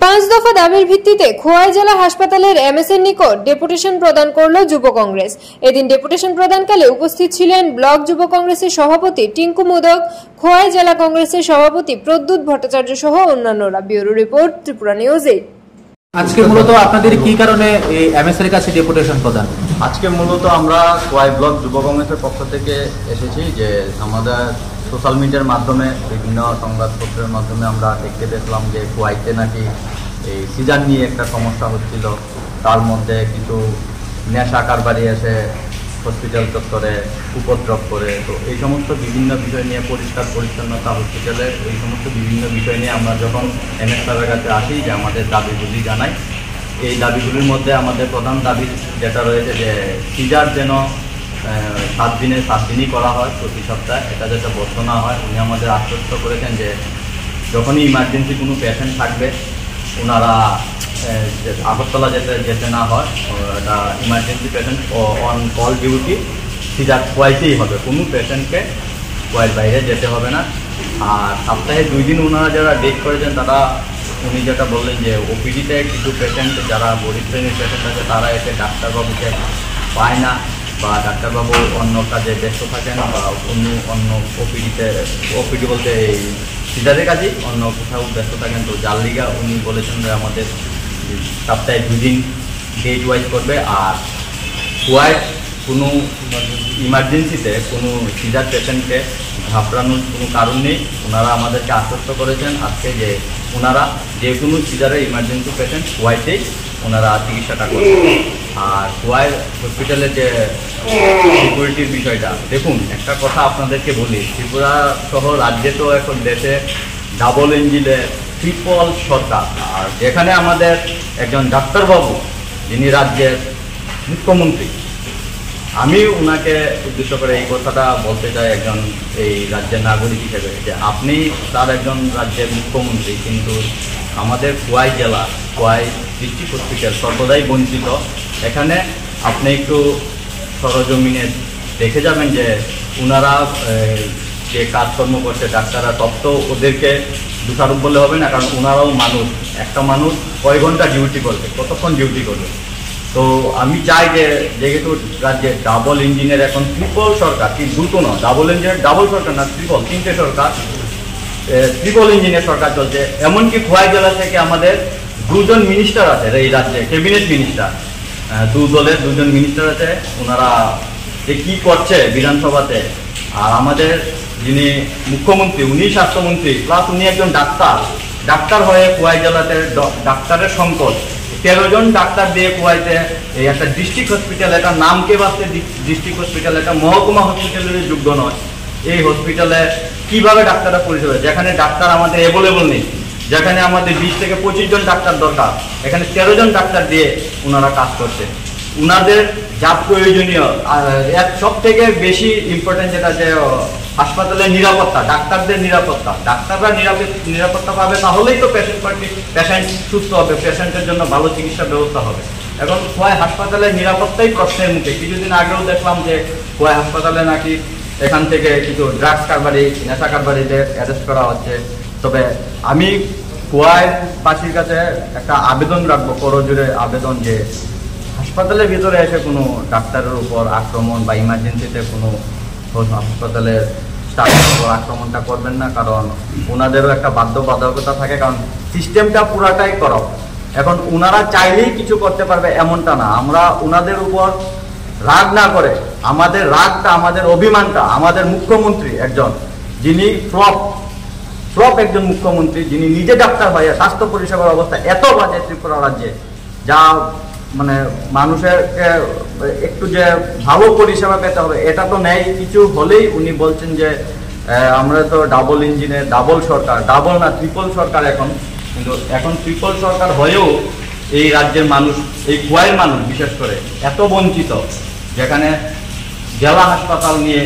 পাঁচ দফা দাবির ভিত্তিতে খোয়াই জেলা হাসপাতালের এমএসএর নিকট ডেপুটেশন প্রদান করল যুব কংগ্রেস। এদিন ডেপুটেশন প্রদানকালে উপস্থিত ছিলেন ব্লক যুব কংগ্রেসের সভাপতি টিঙ্কু মোদক, খোয়াই জেলা কংগ্রেসের সভাপতি প্রদ্যুৎ ভট্টাচার্য সহ অন্যান্যরা। Bureau report, Tripura news 8। আজকে মূলত আপনাদের কি কারণে এই এমএস এর কাছে ডেপুটেশন প্রদান? আজকে মূলত আমরা খোয়াই ব্লক যুব কংগ্রেসের পক্ষ থেকে এসেছি যে আমাদের সোশ্যাল মিডিয়ার মাধ্যমে বিভিন্ন সংবাদপত্রের মাধ্যমে আমরা দেখতে পেলাম যে খোয়াইতে নাকি এই সিজার নিয়ে একটা সমস্যা হচ্ছিল। তার মধ্যে কিছু নেশা কারবারি এসে হসপিটাল চত্বরে উপদ্রব করে, তো এই সমস্ত বিভিন্ন বিষয় নিয়ে পরিষ্কার পরিচ্ছন্নতা হসপিটালের এই সমস্ত বিভিন্ন বিষয় নিয়ে আমরা যখন এমএস স্যারের কাছে আসি যে আমাদের দাবিগুলি জানাই। এই দাবিগুলির মধ্যে আমাদের প্রধান দাবি যেটা রয়েছে যে সিজার যেন 7 দিনে 7 দিনই করা হয় প্রতি সপ্তাহে, এটা যাতে বন্ধ না হয়। উনি আমাদের আশ্বস্ত করেছেন যে যখনই ইমার্জেন্সি কোনো পেশেন্ট থাকবে ওনারা আগরতলা যেতে না হয়, এটা emergency patient on call duty caesar খোয়াইতেই হবে, কোনো পেশেন্টকে খোয়াইয়ের বাইরে যেতে হবে না। আর সপ্তাহে 2 দিন ওনারা যারা ডেট করেছেন তারা উনি যেটা বললেন যে ওপিডিতে কিছু পেশেন্ট যারা গরিব শ্রেণীর পেশেন্ট আছে তারা এসে ডাক্তারবাবুকে পায় না, বা ডাক্তারবাবু অন্য কাজে ব্যস্ত থাকেন, বা অন্য ওপিডি বলতে এই সিজারের কাজেই অন্য কোথাও ব্যস্ত থাকেন। তো যার লিগা উনি বলেছেন যে আমাদের সপ্তাহে 2 দিন ডেট ওয়াইজ করবে। আর খোয়াইয়ের কোনো ইমার্জেন্সিতে কোনো সিজার পেশেন্টকে ঘাবড়ানোর কোনো কারণ নেই। ওনারা আমাদেরকে আশ্বস্ত করেছেন আজকে যে ওনারা যে কোনো সিজারের ইমার্জেন্সি পেশেন্ট খোয়াইতেই ওনারা চিকিৎসাটা করবেন। আর খোয়াই হসপিটালের যে সিকিউরিটির বিষয়টা, দেখুন একটা কথা আপনাদেরকে বলি, ত্রিপুরা সহ রাজ্যে তো এখন দেশে ডাবল ইঞ্জিনের ট্রিপল সরকার, আর যেখানে আমাদের একজন ডাক্তারবাবু যিনি রাজ্যের মুখ্যমন্ত্রী, আমি ওনাকে উদ্দেশ্য করে এই কথাটা বলতে চাই একজন এই রাজ্যের নাগরিক হিসেবে যে আপনি তার একজন রাজ্যের মুখ্যমন্ত্রী, কিন্তু আমাদের খোয়াই জেলা খোয়াই ডিস্ট্রিক্ট হসপিটাল সর্বদাই বঞ্চিত। এখানে আপনি একটু সরজমিনে দেখে যাবেন যে ওনারা যে কাজকর্ম করছে ডাক্তাররা, তত তো ওদেরকে দোষারোপ বললে হবে না, কারণ ওনারাও মানুষ। একটা মানুষ কয় ঘন্টা ডিউটি করবে, কতক্ষণ ডিউটি করবে? তো আমি চাই যে যেহেতু রাজ্যে ডাবল ইঞ্জিনের এখন ট্রিপল সরকার, কি দুটো না, ডাবল ইঞ্জিনের ডাবল সরকার না, ট্রিপল, 3টে সরকার, ট্রিপল ইঞ্জিনের সরকার চলছে। এমনকি খোয়াই জেলা থেকে আমাদের 2 জন মিনিস্টার আছে এই রাজ্যে, ক্যাবিনেট মিনিস্টার, 2 দলের 2 জন মিনিস্টার আছে। ওনারা যে কী করছে বিধানসভাতে, আর আমাদের যিনি মুখ্যমন্ত্রী উনি স্বাস্থ্যমন্ত্রী প্লাস উনি একজন ডাক্তার হয়ে খোয়াই জেলাতে ডাক্তারের সংকট, 13 জন ডাক্তার দিয়ে খোয়াইতে এই একটা ডিস্ট্রিক্ট হসপিটাল, এটা নামকে বাঁচতে ডিস্ট্রিক্ট হসপিটাল, এটা মহকুমা হসপিটালের যোগ্য নয়। এই হসপিটালে কিভাবে ডাক্তাররা পরিষেবা, যেখানে ডাক্তার আমাদের অ্যাভেলেবল নেই, যেখানে আমাদের 20 থেকে 25 জন ডাক্তার দরকার, এখানে 13 জন ডাক্তার দিয়ে ওনারা কাজ করছে। ওনাদের যা প্রয়োজনীয়, সব থেকে বেশি ইম্পর্টেন্ট যেটা যে হাসপাতালের নিরাপত্তা, ডাক্তারদের নিরাপত্তা, ডাক্তাররা নিরাপত্তা পাবে, তাহলেই তো পেশেন্ট সুস্থ হবে, পেশেন্টের জন্য ভালো চিকিৎসার ব্যবস্থা হবে। এখন খোয়াই হাসপাতালের নিরাপত্তাই প্রশ্নের মুখে। কিছুদিন আগেও দেখলাম যে খোয়াই হাসপাতালে নাকি এখান থেকে কিছু ড্রাগস কারবারি, নেশা কারবারিদের অ্যারেস্ট করা হচ্ছে। তবে আমি খোয়াইবাসীর কাছে একটা আবেদন রাখবো, করজোরে আবেদন, যে হাসপাতালের ভিতরে এসে কোনো ডাক্তারের উপর আক্রমণ বা ইমার্জেন্সিতে কোনো হাসপাতালের স্টাফের উপর আক্রমণটা করবেন না, কারণ ওনাদেরও একটা বাধ্যবাধকতা থাকে, কারণ সিস্টেমটা পুরাটাই করো। এখন ওনারা চাইলেই কিছু করতে পারবে এমনটা না। আমরা ওনাদের উপর রাগ না করে, আমাদের রাগটা, আমাদের অভিমানটা আমাদের মুখ্যমন্ত্রী একজন যিনি ফ্লপ একজন মুখ্যমন্ত্রী, যিনি নিজে ডাক্তার হয়ে স্বাস্থ্য পরিষেবার অবস্থা এত বাজে ত্রিপুরা রাজ্যে, যা মানে মানুষের একটু যে ভালো পরিষেবা পেতে হবে এটা তো নেই। কিছু হলেই উনি বলছেন যে আমরা তো ডাবল ইঞ্জিনের ডাবল সরকার, ডাবল না ট্রিপল সরকার এখন। কিন্তু এখন ট্রিপল সরকার হয়েও এই রাজ্যের মানুষ, এই খোয়াইয়ের মানুষ বিশেষ করে এত বঞ্চিত, যেখানে জেলা হাসপাতাল নিয়ে